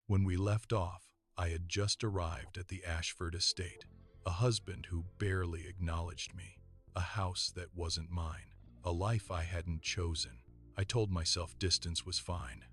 When we left off, I had just arrived at the Ashford estate, a husband who barely acknowledged me, a house that wasn't mine, a life I hadn't chosen. I told myself distance was fine.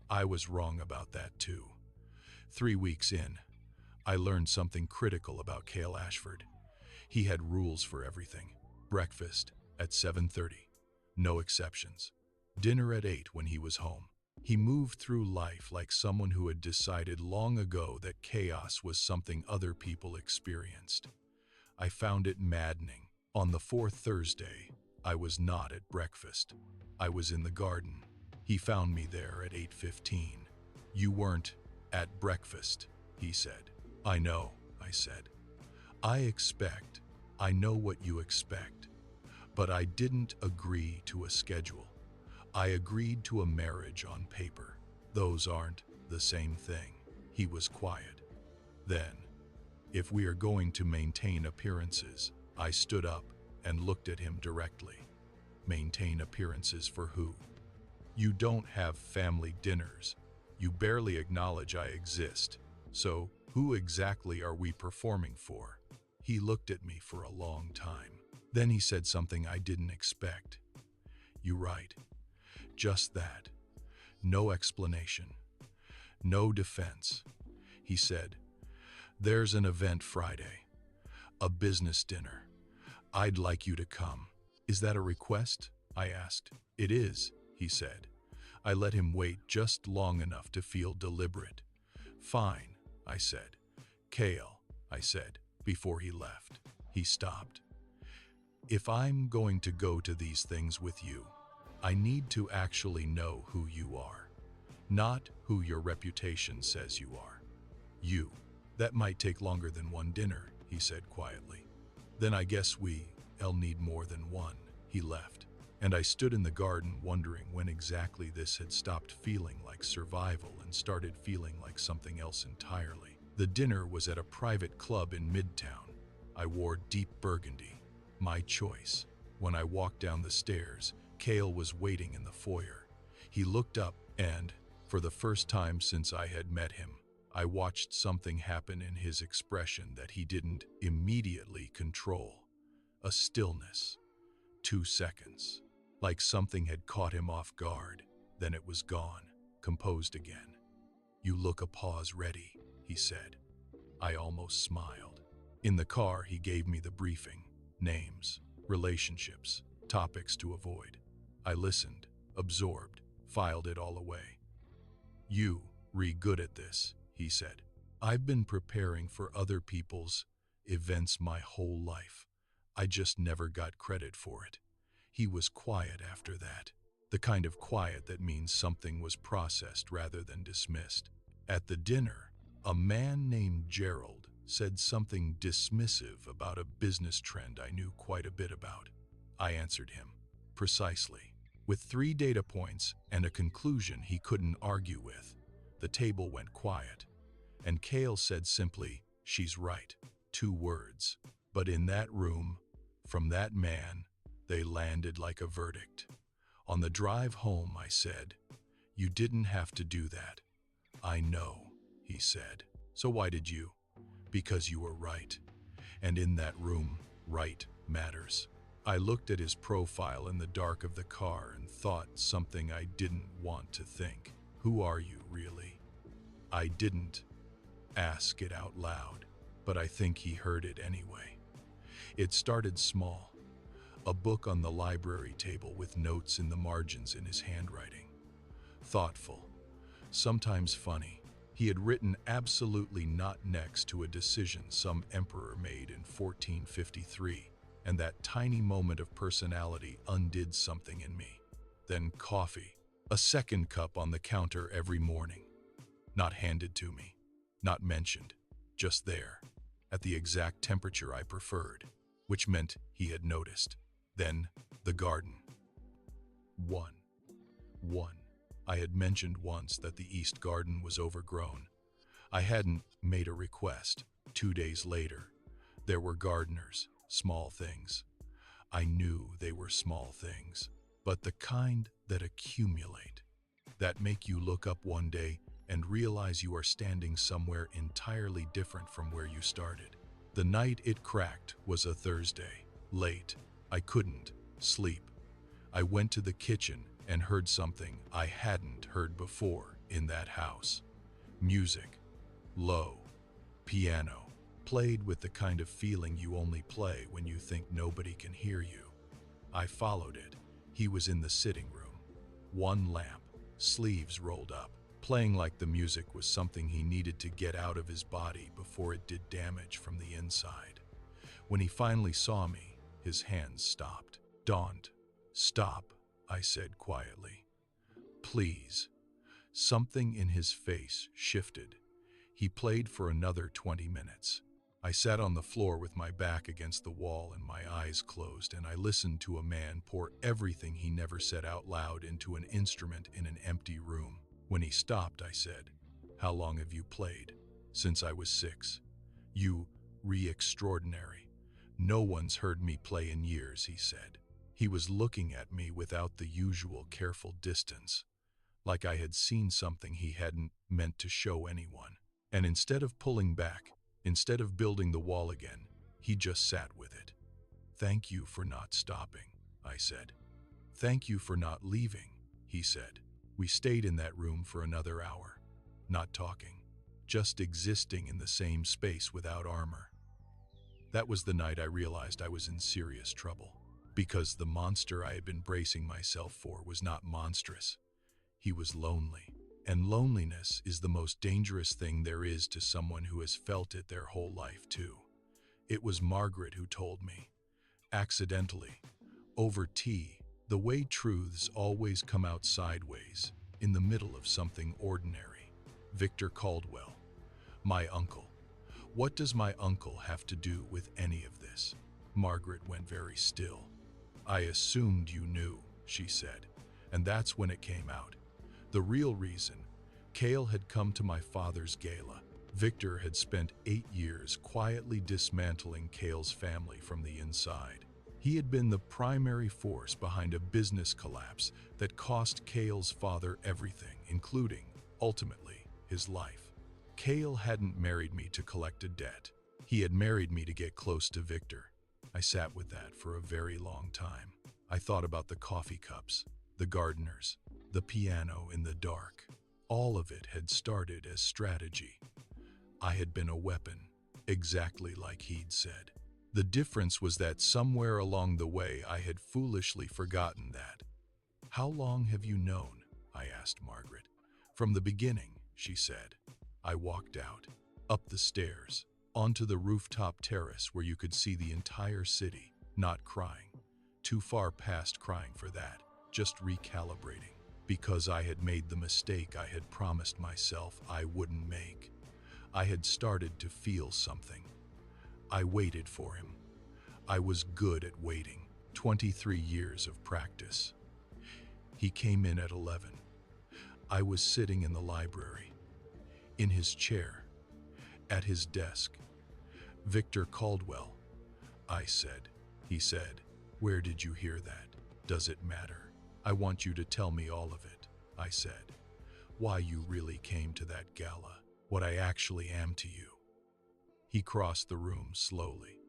I was wrong about that too. 3 weeks in, I learned something critical about Cael Ashford. He had rules for everything. Breakfast at 7:30, no exceptions. Dinner at 8 when he was home. He moved through life like someone who had decided long ago that chaos was something other people experienced. I found it maddening. On the fourth Thursday, I was not at breakfast. I was in the garden. He found me there at 8:15. "You weren't at breakfast," he said. "I know," I said. I know what you expect. But I didn't agree to a schedule. I agreed to a marriage on paper. Those aren't the same thing." He was quiet. Then, "If we are going to maintain appearances," I stood up and looked at him directly. "Maintain appearances for who? You don't have family dinners. You barely acknowledge I exist. So, who exactly are we performing for?" He looked at me for a long time. Then he said something I didn't expect. "You're right. Just that. No explanation. No defense." He said, "There's an event Friday. A business dinner. I'd like you to come." "Is that a request?" I asked. "It is," he said. I let him wait just long enough to feel deliberate. "Fine," I said. "Cael," I said, before he left. He stopped. "If I'm going to go to these things with you, I need to actually know who you are, not who your reputation says you are. You. That might take longer than one dinner," he said quietly. "Then I guess I'll need more than one." He left, and I stood in the garden wondering when exactly this had stopped feeling like survival and started feeling like something else entirely. The dinner was at a private club in Midtown. I wore deep burgundy, my choice. When I walked down the stairs, Cael was waiting in the foyer. He looked up and, for the first time since I had met him, I watched something happen in his expression that he didn't immediately control. A stillness. 2 seconds. Like something had caught him off guard. Then it was gone, composed again. "You look a pause ready," he said. I almost smiled. In the car, he gave me the briefing. Names, relationships, topics to avoid. I listened, absorbed, filed it all away. "You, good at this," he said. "I've been preparing for other people's events my whole life. I just never got credit for it." He was quiet after that. The kind of quiet that means something was processed rather than dismissed. At the dinner, a man named Gerald said something dismissive about a business trend I knew quite a bit about. I answered him. Precisely. With 3 data points and a conclusion he couldn't argue with. The table went quiet. And Cael said simply, "She's right." 2 words. But in that room, from that man, they landed like a verdict. On the drive home, I said, "You didn't have to do that." "I know," he said. "So why did you?" "Because you were right. And in that room, right matters." I looked at his profile in the dark of the car and thought something I didn't want to think. "Who are you, really?" I didn't ask it out loud, but I think he heard it anyway. It started small. A book on the library table with notes in the margins in his handwriting. Thoughtful, sometimes funny. He had written absolutely not next to a decision some emperor made in 1453, and that tiny moment of personality undid something in me. Then coffee, a second cup on the counter every morning. Not handed to me, not mentioned, just there, at the exact temperature I preferred, which meant he had noticed. Then, the garden. One. I had mentioned once that the East Garden was overgrown. I hadn't made a request. 2 days later, there were gardeners, small things. I knew they were small things, but the kind that accumulate, that make you look up one day and realize you are standing somewhere entirely different from where you started. The night it cracked was a Thursday, late. I couldn't sleep. I went to the kitchen and heard something I hadn't heard before in that house. Music, low, piano, played with the kind of feeling you only play when you think nobody can hear you. I followed it. He was in the sitting room. One lamp, sleeves rolled up, playing like the music was something he needed to get out of his body before it did damage from the inside. When he finally saw me, his hands stopped. "Don't stop," I said quietly. "Please." Something in his face shifted. He played for another 20 minutes. I sat on the floor with my back against the wall and my eyes closed, and I listened to a man pour everything he never said out loud into an instrument in an empty room. When he stopped, I said, "How long have you played?" "Since I was 6. "You re-extraordinary. No one's heard me play in years," he said. He was looking at me without the usual careful distance, like I had seen something he hadn't meant to show anyone. And instead of pulling back, instead of building the wall again, he just sat with it. "Thank you for not stopping," I said. "Thank you for not leaving," he said. We stayed in that room for another hour, not talking, just existing in the same space without armor. That was the night I realized I was in serious trouble, because the monster I had been bracing myself for was not monstrous. He was lonely. And loneliness is the most dangerous thing there is to someone who has felt it their whole life too. It was Margaret who told me, accidentally, over tea, the way truths always come out sideways, in the middle of something ordinary. Victor Caldwell, my uncle. What does my uncle have to do with any of this? Margaret went very still. "I assumed you knew," she said, and that's when it came out. The real reason, Cael had come to my father's gala. Victor had spent 8 years quietly dismantling Cael's family from the inside. He had been the primary force behind a business collapse that cost Cael's father everything, including, ultimately, his life. Cael hadn't married me to collect a debt. He had married me to get close to Victor. I sat with that for a very long time. I thought about the coffee cups, the gardeners, the piano in the dark. All of it had started as strategy. I had been a weapon, exactly like he'd said. The difference was that somewhere along the way I had foolishly forgotten that. "How long have you known?" I asked Margaret. "From the beginning," she said. I walked out, up the stairs, onto the rooftop terrace where you could see the entire city, not crying. Too far past crying for that, just recalibrating. Because I had made the mistake I had promised myself I wouldn't make. I had started to feel something. I waited for him. I was good at waiting. 23 years of practice. He came in at 11. I was sitting in the library, in his chair, at his desk. "Victor Caldwell," I said. He said, "Where did you hear that? Does it matter? I want you to tell me all of it," I said. "Why you really came to that gala, what I actually am to you." He crossed the room slowly,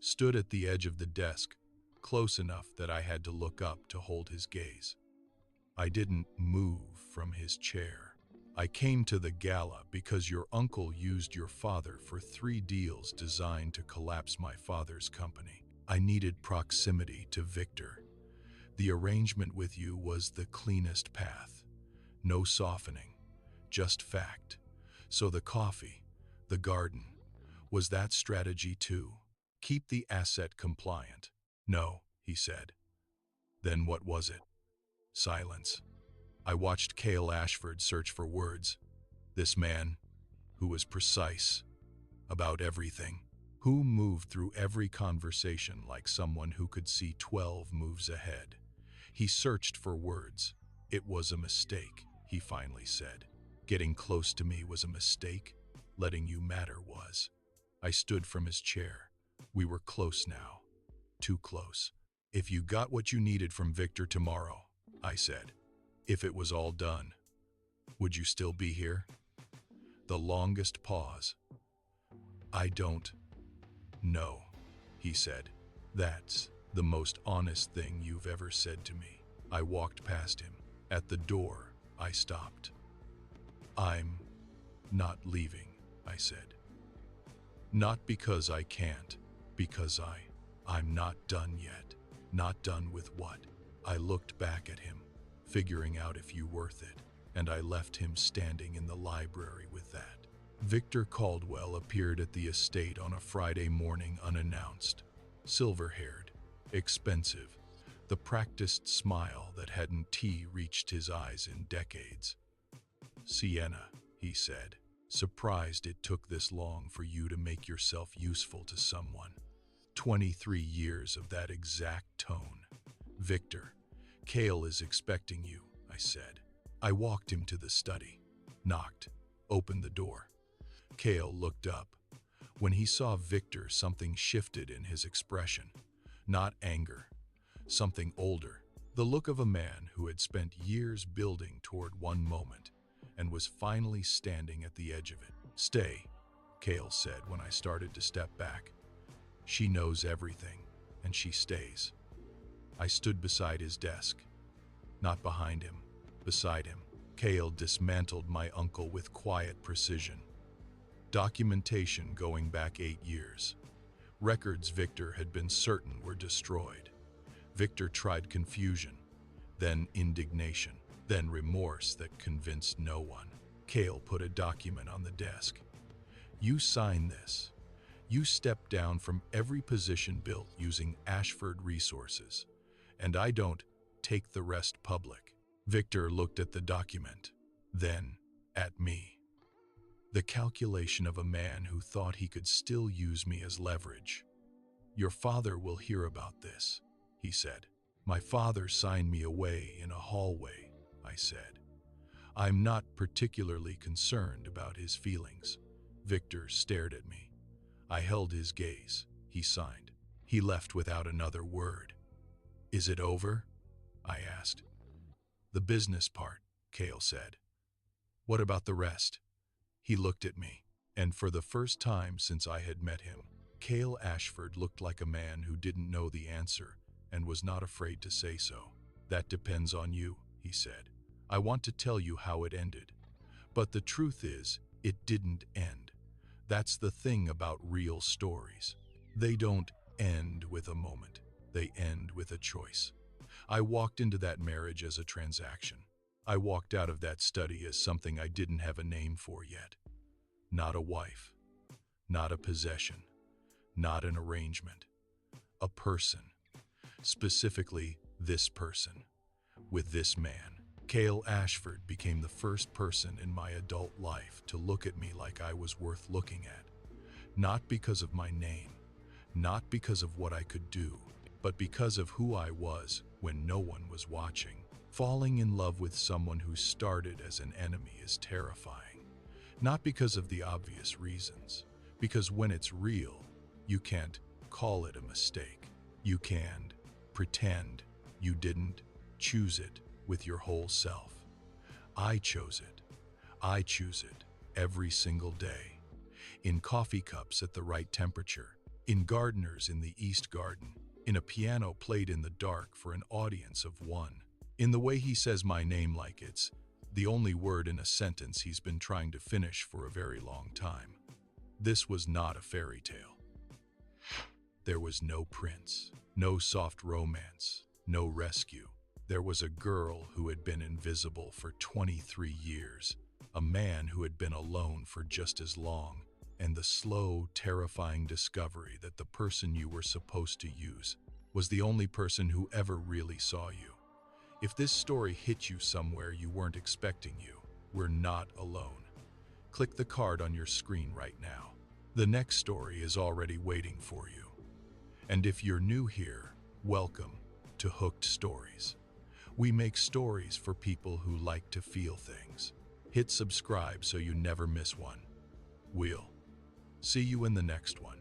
stood at the edge of the desk, close enough that I had to look up to hold his gaze. I didn't move from his chair. "I came to the gala because your uncle used your father for 3 deals designed to collapse my father's company. I needed proximity to Victor. The arrangement with you was the cleanest path. No softening, just fact. So the coffee, the garden, was that strategy too? Keep the asset compliant." "No," he said. "Then what was it?" Silence. I watched Cael Ashford search for words. This man, who was precise about everything, who moved through every conversation like someone who could see 12 moves ahead. He searched for words. "It was a mistake," he finally said. "Getting close to me was a mistake. Letting you matter was." I stood from his chair. We were close now. Too close. "If you got what you needed from Victor tomorrow," I said. "If it was all done." Would you still be here? The longest pause. I don't know, he said. That's the most honest thing you've ever said to me. I walked past him. At the door, I stopped. I'm not leaving, I said. Not because I can't, because I'm not done yet. Not done with what? I looked back at him, figuring out if you worth it, and I left him standing in the library with that. Victor Caldwell appeared at the estate on a Friday morning unannounced. Silver-haired, expensive, the practiced smile that hadn't reached his eyes in decades. Sienna, he said, surprised it took this long for you to make yourself useful to someone. 23 years of that exact tone. Victor, Cael is expecting you, I said. I walked him to the study, knocked, opened the door. Cael looked up. When he saw Victor, something shifted in his expression. Not anger, something older. The look of a man who had spent years building toward one moment and was finally standing at the edge of it. Stay, Cael said when I started to step back. She knows everything, and she stays. I stood beside his desk. Not behind him, beside him. Cael dismantled my uncle with quiet precision. Documentation going back 8 years. Records Victor had been certain were destroyed. Victor tried confusion, then indignation, then remorse that convinced no one. Cael put a document on the desk. You sign this. You step down from every position built using Ashford resources, and I don't take the rest public. Victor looked at the document, then at me. The calculation of a man who thought he could still use me as leverage. Your father will hear about this, he said. My father signed me away in a hallway, I said. I'm not particularly concerned about his feelings. Victor stared at me. I held his gaze. He signed. He left without another word. Is it over? I asked. The business part, Cael said. What about the rest? He looked at me, and for the first time since I had met him, Cael Ashford looked like a man who didn't know the answer and was not afraid to say so. That depends on you, he said. I want to tell you how it ended. But the truth is, it didn't end. That's the thing about real stories. They don't end with a moment. They end with a choice. I walked into that marriage as a transaction. I walked out of that study as something I didn't have a name for yet. Not a wife. Not a possession. Not an arrangement. A person. Specifically, this person. With this man. Cael Ashford became the first person in my adult life to look at me like I was worth looking at. Not because of my name, not because of what I could do, but because of who I was when no one was watching. Falling in love with someone who started as an enemy is terrifying. Not because of the obvious reasons, because when it's real, you can't call it a mistake. You can pretend you didn't choose it with your whole self. I chose it. I choose it every single day. In coffee cups at the right temperature, in gardeners in the East Garden, in a piano played in the dark for an audience of one, in the way he says my name like it's the only word in a sentence he's been trying to finish for a very long time. This was not a fairy tale. There was no prince, no soft romance, no rescue. There was a girl who had been invisible for 23 years, a man who had been alone for just as long, and the slow, terrifying discovery that the person you were supposed to use was the only person who ever really saw you. If this story hit you somewhere you weren't expecting, we're not alone. Click the card on your screen right now. The next story is already waiting for you. And if you're new here, welcome to Hooked Stories. We make stories for people who like to feel things. Hit subscribe so you never miss one. We'll see you in the next one.